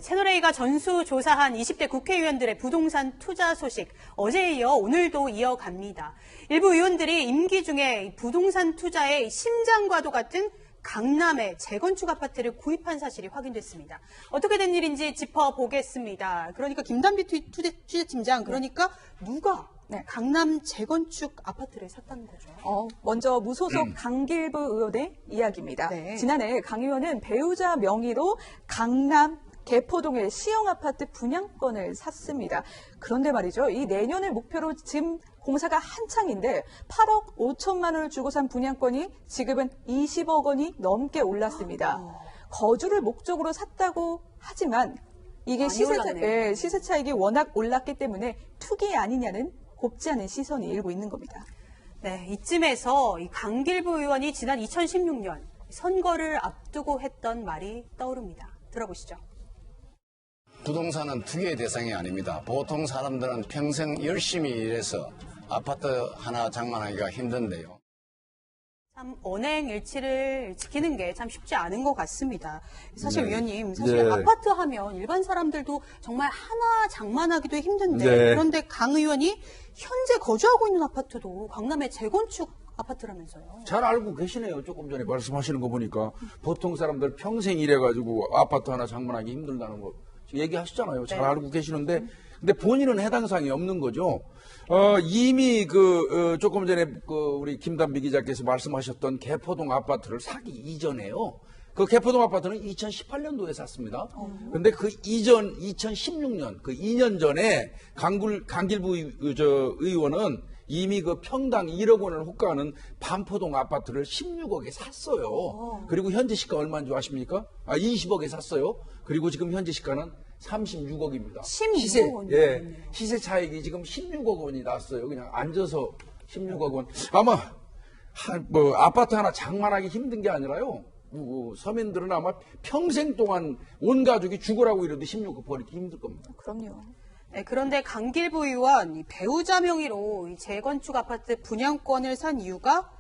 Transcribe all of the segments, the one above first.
채널A가 전수조사한 20대 국회의원들의 부동산 투자 소식 어제에 이어 오늘도 이어갑니다. 일부 의원들이 임기 중에 부동산 투자의 심장과도 같은 강남의 재건축 아파트를 구입한 사실이 확인됐습니다. 어떻게 된 일인지 짚어보겠습니다. 그러니까 김단비 취재팀장, 그러니까 누가 강남 재건축 아파트를 샀다는 거죠? 먼저 무소속 강길부 의원의 이야기입니다. 네. 지난해 강 의원은 배우자 명의로 강남 개포동의 시형 아파트 분양권을 샀습니다. 그런데 말이죠, 이 내년을 목표로 지금 공사가 한창인데 8억 5천만 원을 주고 산 분양권이 지금은 20억 원이 넘게 올랐습니다. 거주를 목적으로 샀다고 하지만 이게 시세 차익이 워낙 올랐기 때문에 투기 아니냐는 곱지 않은 시선이 일고 있는 겁니다. 네, 이쯤에서 이 강길부 의원이 지난 2016년 선거를 앞두고 했던 말이 떠오릅니다. 들어보시죠. 부동산은 투기의 대상이 아닙니다. 보통 사람들은 평생 열심히 일해서 아파트 하나 장만하기가 힘든데요. 참 언행일치를 지키는 게 참 쉽지 않은 것 같습니다. 사실 위원님, 사실 아파트 하면 일반 사람들도 정말 하나 장만하기도 힘든데 그런데 강 의원이 현재 거주하고 있는 아파트도 강남의 재건축 아파트라면서요. 잘 알고 계시네요. 조금 전에 말씀하시는 거 보니까 보통 사람들 평생 일해가지고 아파트 하나 장만하기 힘들다는 거 얘기하시잖아요. 잘 알고 계시는데 근데 본인은 해당 사항이 없는 거죠. 이미 조금 전에 우리 김단비 기자께서 말씀하셨던 개포동 아파트를 사기 이전에요. 그 개포동 아파트는 2018년도에 샀습니다. 근데 그 이전 2016년 그 2년 전에 강길부 의원은 이미 그 평당 1억 원을 호가하는 반포동 아파트를 16억에 샀어요. 그리고 현재 시가 얼마인 줄 아십니까? 20억에 샀어요. 그리고 지금 현재 시가는 36억입니다. 16억 원. 시세 차익이 지금 16억 원이 났어요. 그냥 앉아서 16억 원. 아마 아파트 하나 장만하기 힘든 게 아니라요. 서민들은 아마 평생 동안 온 가족이 죽으라고 이러도 16억 버리기 힘들 겁니다. 그럼요. 네, 그런데 강길부 의원 배우자 명의로 이 재건축 아파트 분양권을 산 이유가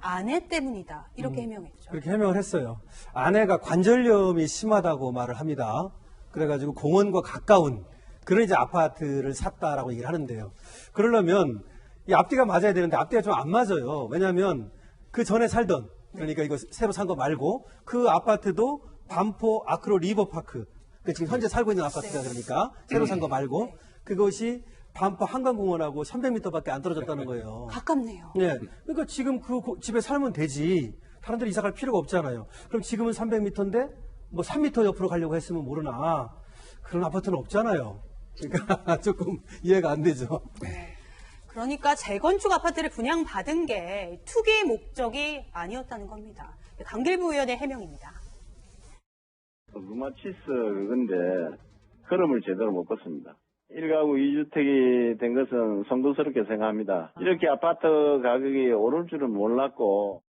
아내 때문이다. 이렇게 해명했죠. 그렇게 해명을 했어요. 아내가 관절염이 심하다고 말을 합니다. 그래가지고 공원과 가까운 그런 이제 아파트를 샀다라고 얘기를 하는데요. 그러려면 이 앞뒤가 맞아야 되는데 앞뒤가 좀 안 맞아요. 왜냐하면 그 전에 살던, 그러니까 이거 새로 산 거 말고 그 아파트도 반포 아크로 리버파크, 지금 현재 살고 있는 아파트가 그러니까 새로 산 거 말고 그것이 반포 한강공원하고 300m밖에 안 떨어졌다는 거예요. 가깝네요. 네, 그러니까 지금 그 집에 살면 되지. 다른 데로 이사 갈 필요가 없잖아요. 그럼 지금은 300m인데 뭐 3m 옆으로 가려고 했으면 모르나 그런 아파트는 없잖아요. 그러니까 조금 이해가 안 되죠. 네. 그러니까 재건축 아파트를 분양받은 게 투기 목적이 아니었다는 겁니다. 강길부 의원의 해명입니다. 루마치스 그건데 흐름을 제대로 못 봤습니다. 1가구 2주택이 된 것은 송구스럽게 생각합니다. 이렇게 아파트 가격이 오를 줄은 몰랐고.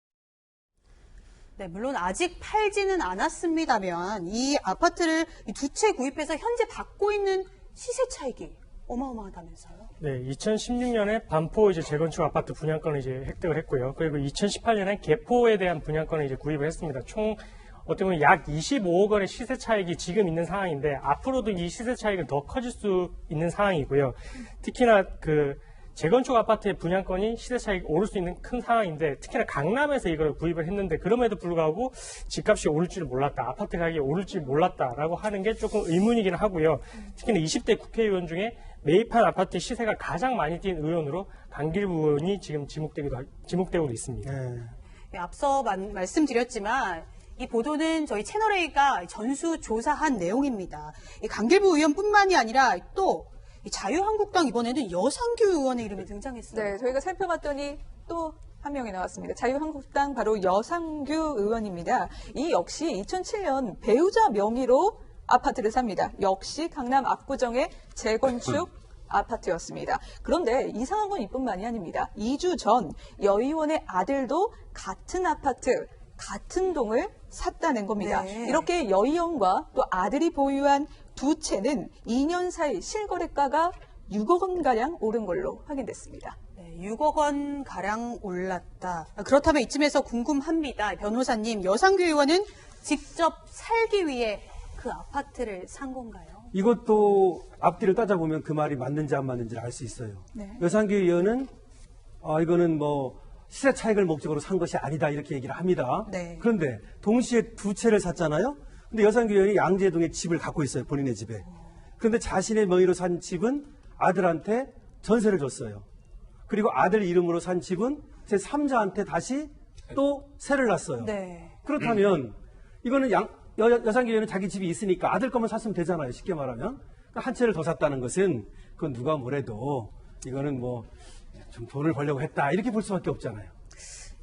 네, 물론 아직 팔지는 않았습니다만 이 아파트를 두 채 구입해서 현재 받고 있는 시세 차익이 어마어마하다면서요? 네, 2016년에 반포 재건축 아파트 분양권을 획득을 했고요. 그리고 2018년에 개포에 대한 분양권을 구입을 했습니다. 총 어떻게 보면 약 25억 원의 시세 차익이 지금 있는 상황인데 앞으로도 이 시세 차익은 더 커질 수 있는 상황이고요. 특히나 재건축 아파트의 분양권이 시세 차익이 오를 수 있는 큰 상황인데 특히나 강남에서 이걸 구입을 했는데 그럼에도 불구하고 집값이 오를 줄 몰랐다. 아파트 가격이 오를 줄 몰랐다라고 하는 게 조금 의문이긴 하고요. 특히나 20대 국회의원 중에 매입한 아파트의 시세가 가장 많이 뛴 의원으로 강길부 의원이 지금 지목되고 있습니다. 네, 앞서 말씀드렸지만 이 보도는 저희 채널A가 전수조사한 내용입니다. 이 강길부 의원뿐만이 아니라 또 자유한국당 이번에는 여상규 의원의 이름이 등장했어요. 네, 저희가 살펴봤더니 또 한 명이 나왔습니다. 자유한국당 바로 여상규 의원입니다. 이 역시 2007년 배우자 명의로 아파트를 삽니다. 역시 강남 압구정의 재건축 아파트였습니다. 그런데 이상한 건 이뿐만이 아닙니다. 2주 전 여 의원의 아들도 같은 아파트, 같은 동을 샀다는 겁니다. 네. 이렇게 여 의원과 또 아들이 보유한 두 채는 2년 사이 실거래가가 6억 원가량 오른 걸로 확인됐습니다. 네, 6억 원가량 올랐다. 그렇다면 이쯤에서 궁금합니다. 변호사님, 여상규 의원은 직접 살기 위해 그 아파트를 산 건가요? 이것도 앞뒤를 따져보면 그 말이 맞는지 안 맞는지를 알 수 있어요. 네. 여상규 의원은 이거는 뭐 시세 차익을 목적으로 산 것이 아니다 이렇게 얘기를 합니다. 네. 그런데 동시에 두 채를 샀잖아요. 근데 여상규 의원이 양재동에 집을 갖고 있어요. 본인의 집에. 그런데 자신의 명의로 산 집은 아들한테 전세를 줬어요. 그리고 아들 이름으로 산 집은 제 3자한테 다시 또 세를 놨어요. 네. 그렇다면 이거는 여상규 의원은 자기 집이 있으니까 아들 것만 샀으면 되잖아요. 쉽게 말하면. 그러니까 한 채를 더 샀다는 것은 그건 누가 뭐래도 이거는 뭐 좀 돈을 벌려고 했다 이렇게 볼 수밖에 없잖아요.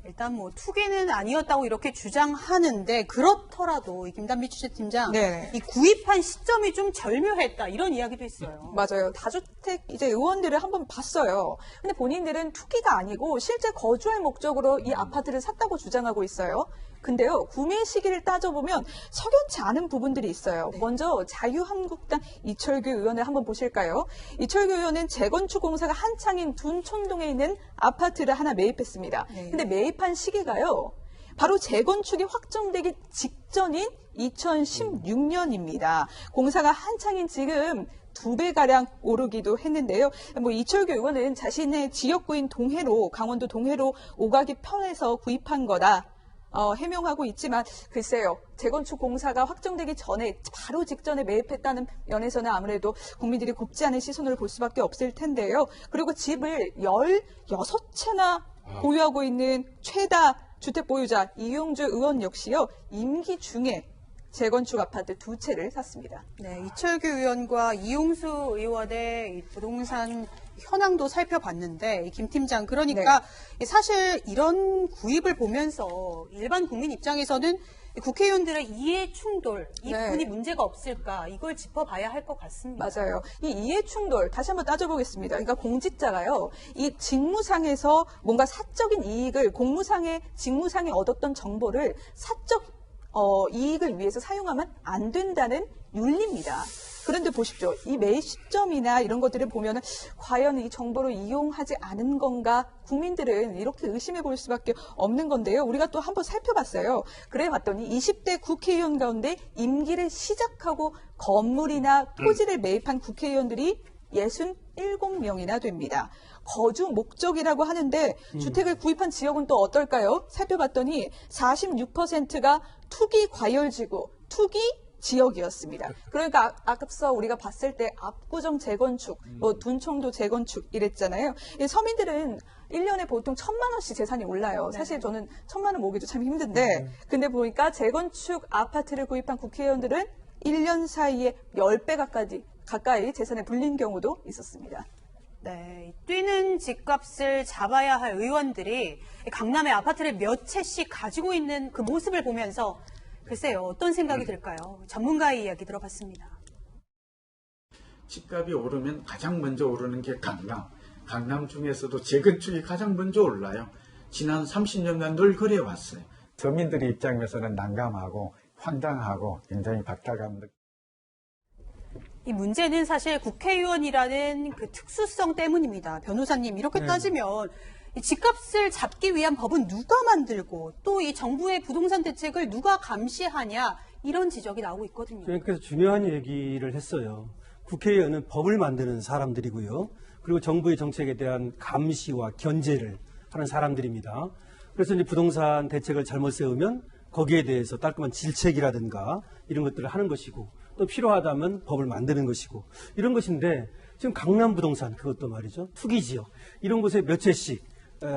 일단 뭐 투기는 아니었다고 이렇게 주장하는데 그렇더라도 이 김단비 취재팀장 네. 이 구입한 시점이 좀 절묘했다 이런 이야기도 있어요. 맞아요. 다주택 이제 의원들을 한번 봤어요. 근데 본인들은 투기가 아니고 실제 거주할 목적으로 이 아파트를 샀다고 주장하고 있어요. 근데요, 구매 시기를 따져보면 석연치 않은 부분들이 있어요. 먼저 자유한국당 이철규 의원을 한번 보실까요? 이철규 의원은 재건축 공사가 한창인 둔촌동에 있는 아파트를 하나 매입했습니다. 근데 매입한 시기가요, 바로 재건축이 확정되기 직전인 2016년입니다. 공사가 한창인 지금 2배가량 오르기도 했는데요. 뭐 이철규 의원은 자신의 지역구인 동해로, 강원도 동해로 오가기 편해서 구입한 거다. 해명하고 있지만 글쎄요. 재건축 공사가 확정되기 전에 바로 직전에 매입했다는 면에서는 아무래도 국민들이 곱지 않은 시선을 볼 수밖에 없을 텐데요. 그리고 집을 16채나 보유하고 있는 최다 주택 보유자 이용주 의원 역시요. 임기 중에 재건축 아파트 2채를 샀습니다. 네, 이철규 의원과 이용수 의원의 이 부동산 현황도 살펴봤는데 김 팀장 그러니까 사실 이런 구입을 보면서 일반 국민 입장에서는 국회의원들의 이해 충돌, 이 부분이 문제가 없을까 이걸 짚어봐야 할 것 같습니다. 맞아요. 이 이해 충돌 다시 한번 따져보겠습니다. 그러니까 공직자가요, 이 직무상에서 뭔가 사적인 이익을 공무상의 직무상에 얻었던 정보를 사적 이익을 위해서 사용하면 안 된다는 윤리입니다. 그런데 보십시오. 이 매입 시점이나 이런 것들을 보면 과연 이 정보를 이용하지 않은 건가? 국민들은 이렇게 의심해 볼 수밖에 없는 건데요. 우리가 또 한번 살펴봤어요. 그래 봤더니 20대 국회의원 가운데 임기를 시작하고 건물이나 토지를 매입한 국회의원들이 67명이나 됩니다. 거주 목적이라고 하는데 주택을 구입한 지역은 또 어떨까요? 살펴봤더니 46%가 투기 과열지구, 투기 지역이었습니다. 그러니까 앞서 우리가 봤을 때 압구정 재건축, 뭐 둔청도 재건축 이랬잖아요. 서민들은 1년에 보통 1,000만 원씩 재산이 올라요. 사실 저는 1,000만 원 모으기도 참 힘든데 근데 보니까 재건축 아파트를 구입한 국회의원들은 1년 사이에 10배 가까이 재산에 불린 경우도 있었습니다. 네, 뛰는 집값을 잡아야 할 의원들이 강남의 아파트를 몇 채씩 가지고 있는 그 모습을 보면서 글쎄요, 어떤 생각이 들까요? 전문가의 이야기 들어봤습니다. 집값이 오르면 가장 먼저 오르는 게 강남. 강남 중에서도 재건축이 가장 먼저 올라요. 지난 30년간 늘 그래왔어요. 서민들의 입장에서는 난감하고 황당하고 굉장히 박탈감도. 이 문제는 사실 국회의원이라는 그 특수성 때문입니다. 변호사님, 이렇게 따지면 이 집값을 잡기 위한 법은 누가 만들고 또 이 정부의 부동산 대책을 누가 감시하냐 이런 지적이 나오고 있거든요. 그래서 중요한 얘기를 했어요. 국회의원은 법을 만드는 사람들이고요. 그리고 정부의 정책에 대한 감시와 견제를 하는 사람들입니다. 그래서 이제 부동산 대책을 잘못 세우면 거기에 대해서 깔끔한 질책이라든가 이런 것들을 하는 것이고 또 필요하다면 법을 만드는 것이고 이런 것인데 지금 강남 부동산 그것도 말이죠. 투기 지역 이런 곳에 몇 채씩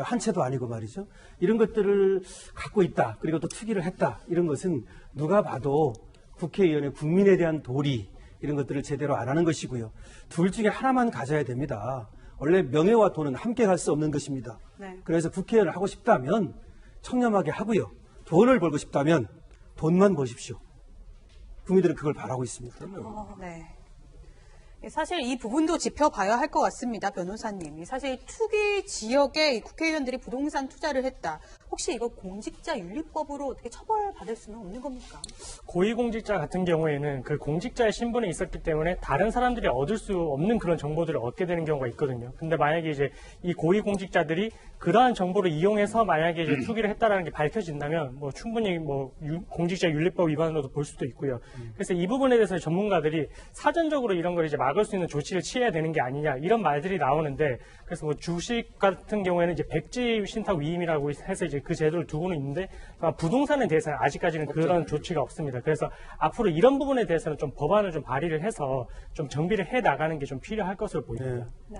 한 채도 아니고 말이죠. 이런 것들을 갖고 있다. 그리고 또 투기를 했다. 이런 것은 누가 봐도 국회의원의 국민에 대한 도리 이런 것들을 제대로 안 하는 것이고요. 둘 중에 하나만 가져야 됩니다. 원래 명예와 돈은 함께 갈 수 없는 것입니다. 네. 그래서 국회의원을 하고 싶다면 청렴하게 하고요. 돈을 벌고 싶다면 돈만 버십시오. 국민들은 그걸 바라고 있습니다. 네. 사실 이 부분도 짚어봐야 할 것 같습니다, 변호사님. 사실 투기 지역에 국회의원들이 부동산 투자를 했다. 혹시 이거 공직자윤리법으로 어떻게 처벌받을 수는 없는 겁니까? 고위공직자 같은 경우에는 그 공직자의 신분에 있었기 때문에 다른 사람들이 얻을 수 없는 그런 정보들을 얻게 되는 경우가 있거든요. 근데 만약에 이제 이 고위공직자들이 그러한 정보를 이용해서 만약에 이제 투기를 했다라는 게 밝혀진다면 뭐 충분히 뭐 공직자윤리법 위반으로도 볼 수도 있고요. 그래서 이 부분에 대해서 전문가들이 사전적으로 이런 걸 이제 막을 수 있는 조치를 취해야 되는 게 아니냐 이런 말들이 나오는데, 그래서 뭐 주식 같은 경우에는 이제 백지 신탁 위임이라고 해서 이제 그 제도를 두고는 있는데 부동산에 대해서는 아직까지는 그런 조치가 없습니다. 그래서 앞으로 이런 부분에 대해서는 좀 법안을 좀 발의를 해서 좀 정비를 해 나가는 게 좀 필요할 것으로 보입니다. 네.